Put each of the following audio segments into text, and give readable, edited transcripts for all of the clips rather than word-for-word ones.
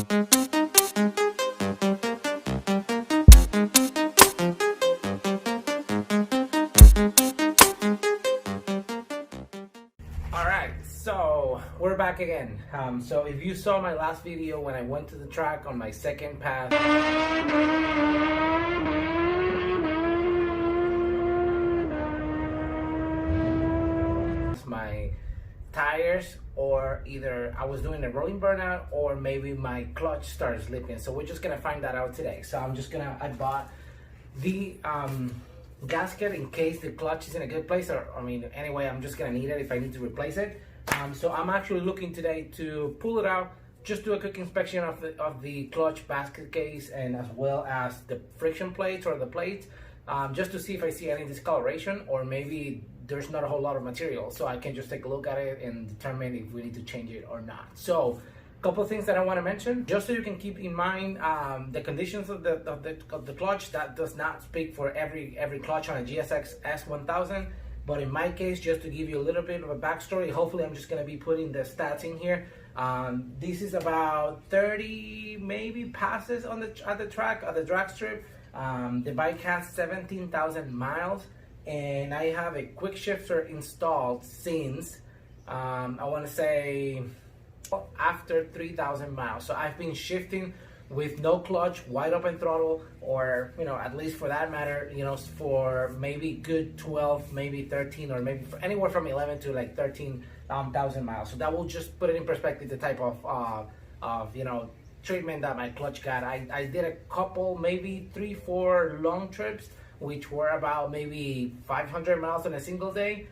Alright, so we're back again. So if you saw my last video when I went to the track on my second pass, my tires, or either I was doing a rolling burnout or maybe my clutch started slipping. So we're just gonna find that out today. So I bought the gasket in case the clutch is in a good place, or I mean, anyway, I'm just gonna need it if I need to replace it. So I'm actually looking today to pull it out, just do a quick inspection of the clutch basket case, and as well as the friction plates or the plates, just to see if I see any discoloration, or maybe there's not a whole lot of material, so I can just take a look at it and determine if we need to change it or not. So couple of things that I want to mention, just so you can keep in mind the conditions of the clutch. That does not speak for every clutch on a GSX-S1000, but in my case, just to give you a little bit of a backstory, hopefully I'm just going to be putting the stats in here. This is about 30 maybe passes on at the track, at the drag strip. The bike has 17,000 miles, and I have a quick shifter installed since I want to say after 3,000 miles. So I've been shifting with no clutch, wide open throttle, or at least for that matter, for maybe good 12, maybe 13, or maybe anywhere from 11 to like 13,000 miles. So that will just put it in perspective, the type of treatment that my clutch got. I did a couple, maybe 3-4 long trips, which were about maybe 500 miles on a single day.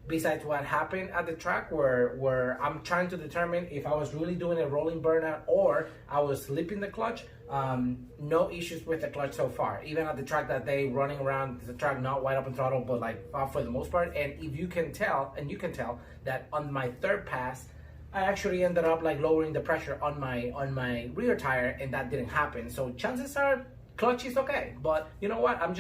Besides what happened at the track, where I'm trying to determine if I was really doing a rolling burnout or I was slipping the clutch. No issues with the clutch so far. Even at the track that day, running around the track, not wide open throttle, but like for the most part. And if you can tell, that on my third pass, I actually ended up like lowering the pressure on my rear tire, and that didn't happen. So chances are clutch is okay, but you know what? I'm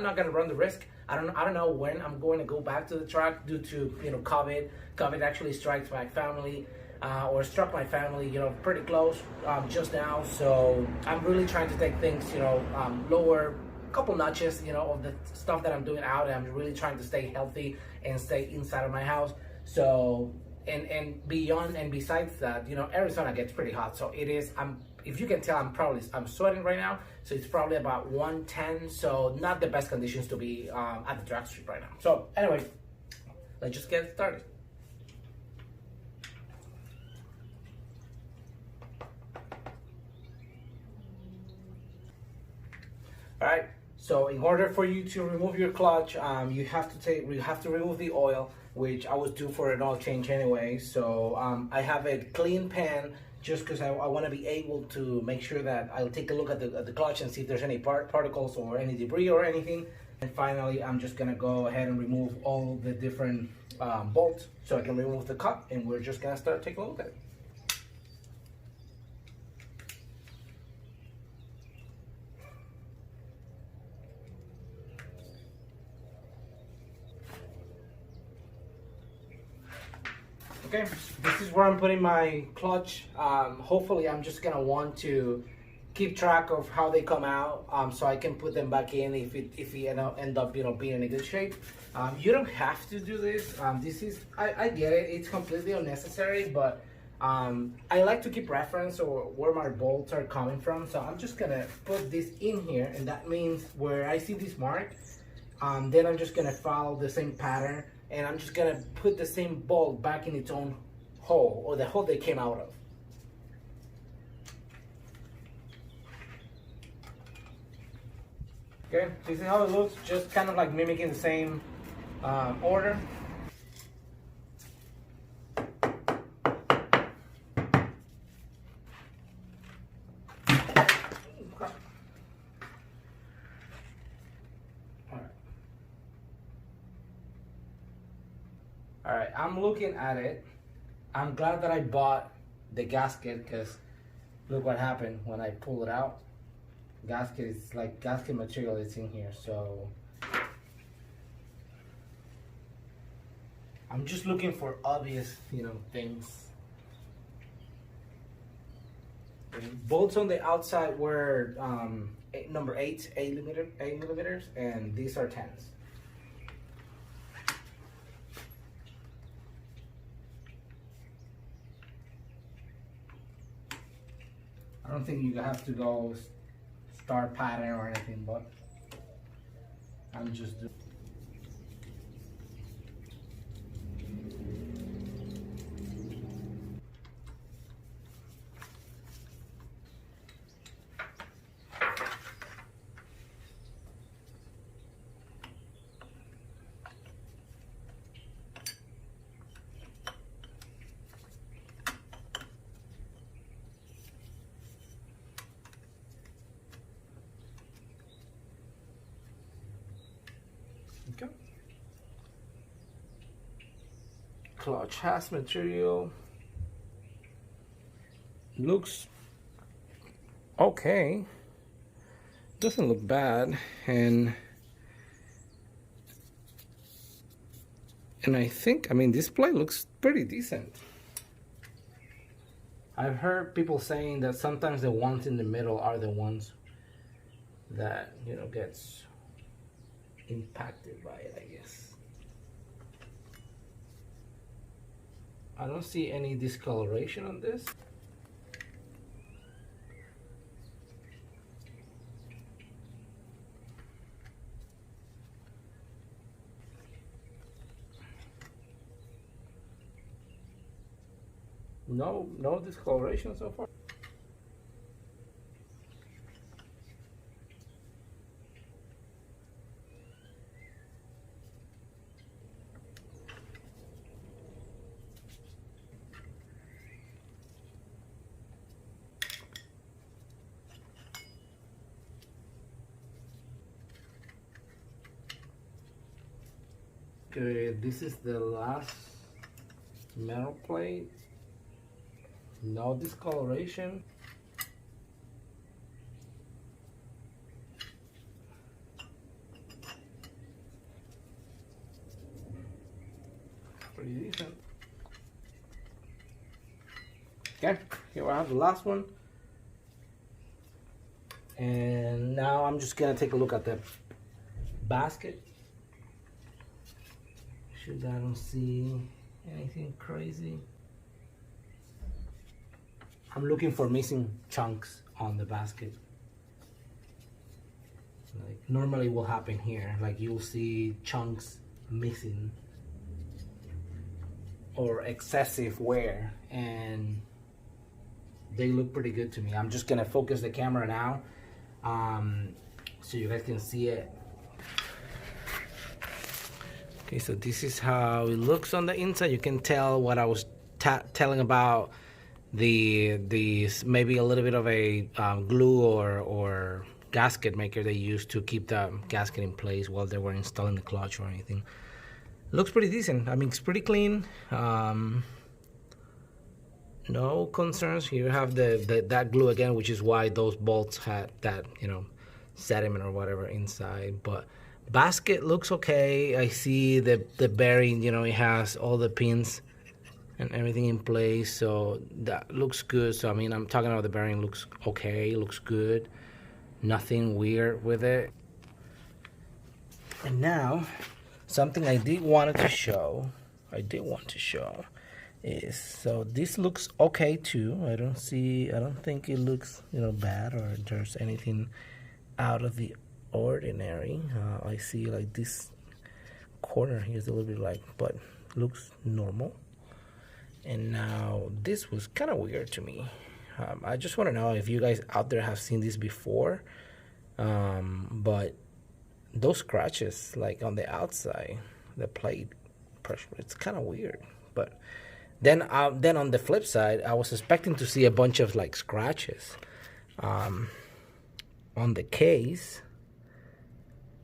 not gonna run the risk. I don't know when I'm going to go back to the track due to COVID. COVID actually strikes my family, or struck my family, pretty close just now. So I'm really trying to take things, lower a couple notches, of the stuff that I'm doing out, and I'm really trying to stay healthy and stay inside of my house. So and beyond and besides that, Arizona gets pretty hot, so it is. If you can tell, I'm sweating right now, so it's probably about 110, so not the best conditions to be at the drag strip right now. So anyway, let's just get started. All right, so in order for you to remove your clutch, you have to remove the oil, which I was due for an oil change anyway. So I have a clean pan, just because I want to be able to make sure that I'll take a look at the clutch and see if there's any particles or any debris or anything. And finally, I'm just gonna go ahead and remove all the different bolts, so I can remove the cup, and we're just gonna start taking a look at it. Okay, this is where I'm putting my clutch. Hopefully I'm just gonna want to keep track of how they come out, so I can put them back in if we end up being in a good shape. You don't have to do this. I get it, it's completely unnecessary, but I like to keep reference or where my bolts are coming from. So I'm just gonna put this in here, and that means where I see this mark, then I'm just gonna follow the same pattern, and I'm just gonna put the same bolt back in its own hole, or the hole they came out of. Okay, this is how it looks, just kind of like mimicking the same order. All right, I'm looking at it. I'm glad that I bought the gasket, because look what happened when I pull it out. Gasket is like gasket material is in here, so I'm just looking for obvious, things. Bolts on the outside were number 8 millimeters, and these are 10s. I don't think you have to go star pattern or anything, but I'm just doing. Okay. Clutch has material. Looks okay. Doesn't look bad, and I think, I mean, this plate looks pretty decent. I've heard people saying that sometimes the ones in the middle are the ones that, you know, gets impacted by it, I guess. I don't see any discoloration on this. No discoloration so far. Okay, this is the last metal plate. No discoloration. Pretty decent. Okay, here I have the last one. And now I'm just gonna take a look at the basket. Should I don't see anything crazy. I'm looking for missing chunks on the basket. Like normally will happen here, like you'll see chunks missing or excessive wear, and they look pretty good to me. I'm just gonna focus the camera now so you guys can see it. Okay, so this is how it looks on the inside. You can tell what I was telling about the maybe a little bit of a glue or gasket maker they used to keep the gasket in place while they were installing the clutch or anything. Looks pretty decent. I mean, it's pretty clean. No concerns. Here you have that glue again, which is why those bolts had that, you know, sediment or whatever inside. But basket looks okay. I see the bearing, you know, it has all the pins and everything in place, so that looks good. So I mean, I'm talking about the bearing looks okay, looks good, nothing weird with it. And now something I did want to show is, so this looks okay too. I don't think it looks, you know, bad or there's anything out of the ordinary. I see like this corner here is a little bit like, but looks normal. And now this was kind of weird to me. I just want to know if you guys out there have seen this before, but those scratches like on the outside, the plate pressure, it's kind of weird. But then on the flip side, I was expecting to see a bunch of like scratches on the case,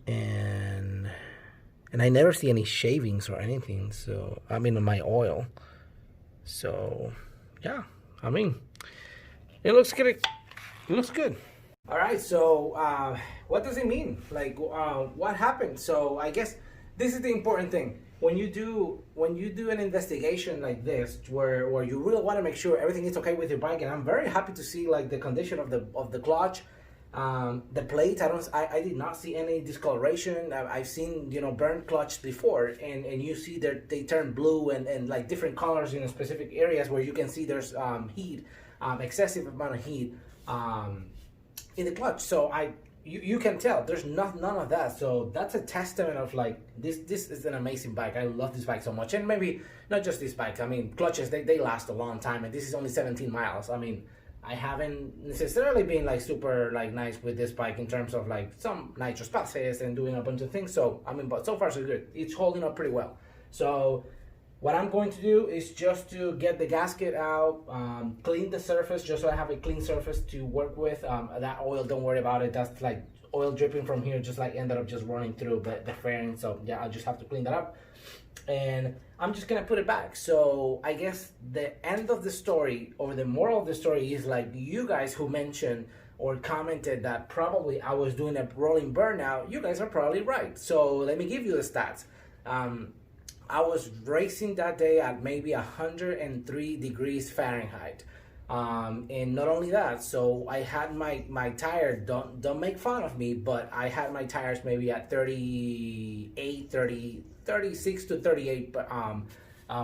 and I never see any shavings or anything. So I mean, on my oil. So yeah, I mean, it looks good. It looks good. All right, so what does it mean? Like, what happened? So I guess this is the important thing. when you do an investigation like this, where you really want to make sure everything is okay with your bike, and I'm very happy to see like the condition of the clutch, the plates. I did not see any discoloration. I've seen, you know, burnt clutch before, and you see that they turn blue and like different colors in specific areas where you can see there's heat, excessive amount of heat in the clutch. So you can tell there's none of that. So that's a testament of like this is an amazing bike. I love this bike so much. And maybe not just this bike, I mean, clutches, they last a long time, and this is only 17 miles. I mean, I haven't necessarily been like super like nice with this bike in terms of like some nitrous passes and doing a bunch of things. So I mean, but so far so good. It's holding up pretty well. So what I'm going to do is just to get the gasket out, clean the surface just so I have a clean surface to work with. That oil, don't worry about it. That's like oil dripping from here, just like ended up just running through the fairing. So yeah, I just have to clean that up. And I'm just gonna put it back. So I guess the end of the story, or the moral of the story, is like you guys who mentioned or commented that probably I was doing a rolling burnout. You guys are probably right. So let me give you the stats. I was racing that day at maybe 103 degrees Fahrenheit. And not only that, so I had my tire, don't make fun of me, but I had my tires maybe at 36 to 38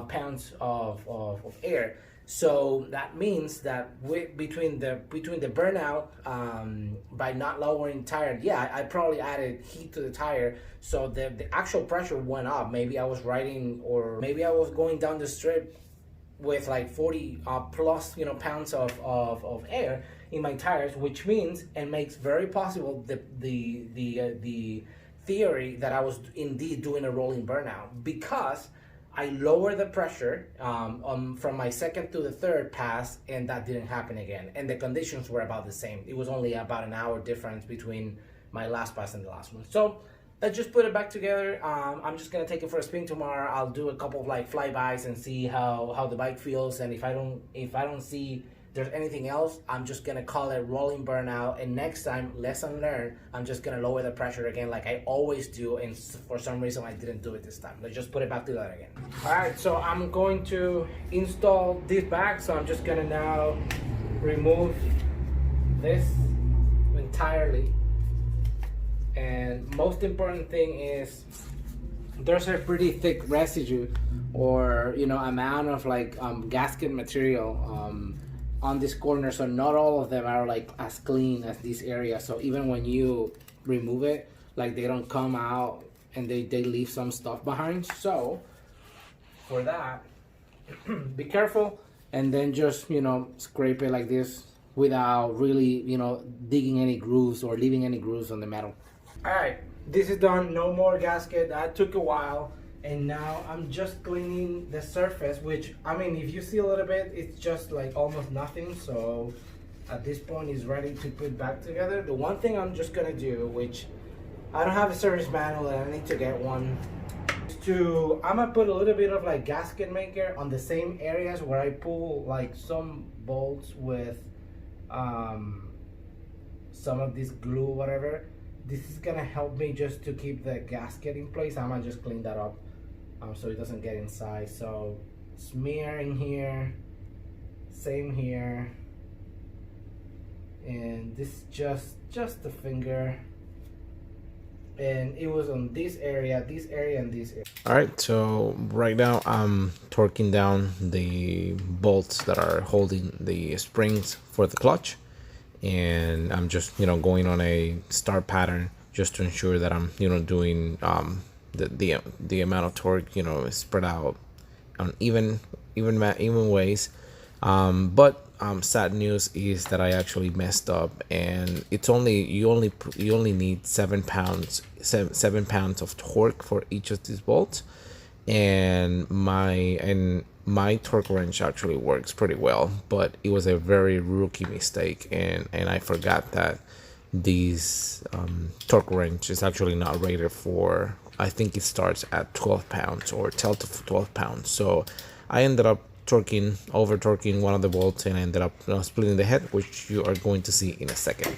pounds of air. So that means that between the burnout, by not lowering tire, yeah, I probably added heat to the tire, so the actual pressure went up. Maybe I was riding, or maybe I was going down the strip with like 40 plus, you know, pounds of air in my tires, which means and makes very possible the theory that I was indeed doing a rolling burnout, because I lowered the pressure from my second to the third pass, and that didn't happen again. And the conditions were about the same. It was only about an hour difference between my last pass and the last one. So let's just put it back together. I'm just gonna take it for a spin tomorrow. I'll do a couple of like flybys and see how the bike feels. And if I don't see there's anything else, I'm just gonna call it rolling burnout. And next time, lesson learned, I'm just gonna lower the pressure again like I always do, and for some reason I didn't do it this time. Let's just put it back together again. All right, so I'm going to install this back. So I'm just gonna now remove this entirely. And most important thing is there's a pretty thick residue, or you know, amount of like gasket material on this corner, so not all of them are like as clean as this area. So even when you remove it, like they don't come out, and they leave some stuff behind. So for that, be careful, and then just, you know, scrape it like this without really, you know, digging any grooves or leaving any grooves on the metal. All right, this is done. No more gasket. That took a while. And now I'm just cleaning the surface, which, I mean, if you see a little bit, it's just like almost nothing. So at this point, it's ready to put back together. The one thing I'm just gonna do, which I don't have a service manual and I need to get one, is I'm gonna put a little bit of like gasket maker on the same areas where I pull like some bolts with some of this glue, whatever. This is gonna help me just to keep the gasket in place. I'm gonna just clean that up so it doesn't get inside. So smear in here, same here, and this just the finger, and it was on this area, and this area. All right, so right now I'm torquing down the bolts that are holding the springs for the clutch. And I'm just, you know, going on a star pattern just to ensure that I'm, you know, doing the amount of torque, you know, spread out on even ways. But sad news is that I actually messed up, and it's you only need 7 pounds of torque for each of these bolts, and my torque wrench actually works pretty well, but it was a very rookie mistake, and I forgot that these torque wrench is actually not rated for, I think it starts at 12 pounds or 10 to 12 pounds. So I ended up over torquing one of the bolts, and I ended up splitting the head, which you are going to see in a second.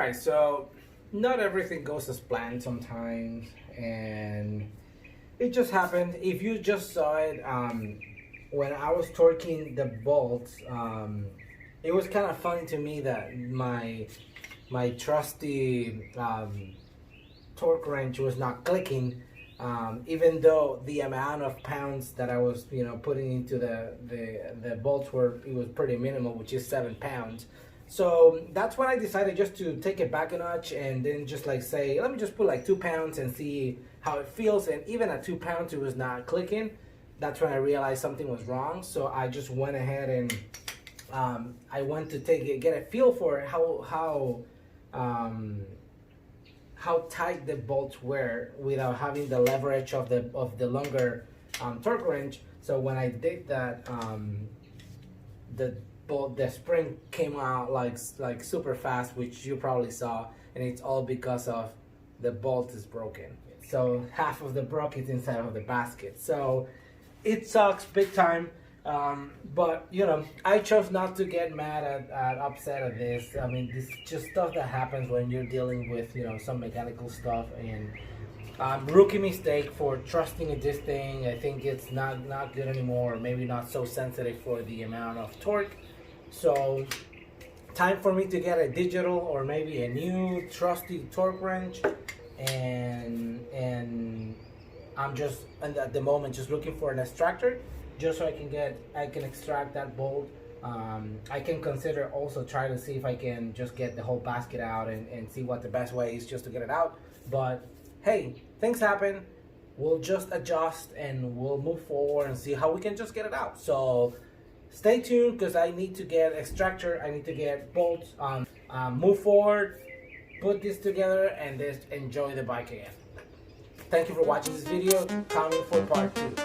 Alright, so not everything goes as planned sometimes, and it just happened. If you just saw it, when I was torquing the bolts, it was kind of funny to me that my trusty torque wrench was not clicking, even though the amount of pounds that I was, putting into the bolts it was pretty minimal, which is 7 pounds. So that's when I decided just to take it back a notch, and then just like say, let me just put like 2 pounds and see how it feels. And even at 2 pounds, it was not clicking. That's when I realized something was wrong. So I just went ahead and I went to get a feel for how tight the bolts were without having the leverage of the longer torque wrench. So when I did that, the spring came out like super fast, which you probably saw, and it's all because of the bolt is broken. So half of the broke is inside of the basket. So it sucks big time. But I chose not to get mad at upset at this. I mean, this is just stuff that happens when you're dealing with some mechanical stuff, and rookie mistake for trusting in this thing. I think it's not good anymore, or maybe not so sensitive for the amount of torque. So time for me to get a digital or maybe a new trusty torque wrench, and I'm just at the moment just looking for an extractor, just so I can extract that bolt. I can consider also try to see if I can just get the whole basket out and see what the best way is just to get it out. But hey, things happen. We'll just adjust and we'll move forward and see how we can just get it out. So stay tuned, because I need to get extractor, I need to get bolts, move forward, put this together, and just enjoy the bike again. Thank you for watching this video. Coming for part 2.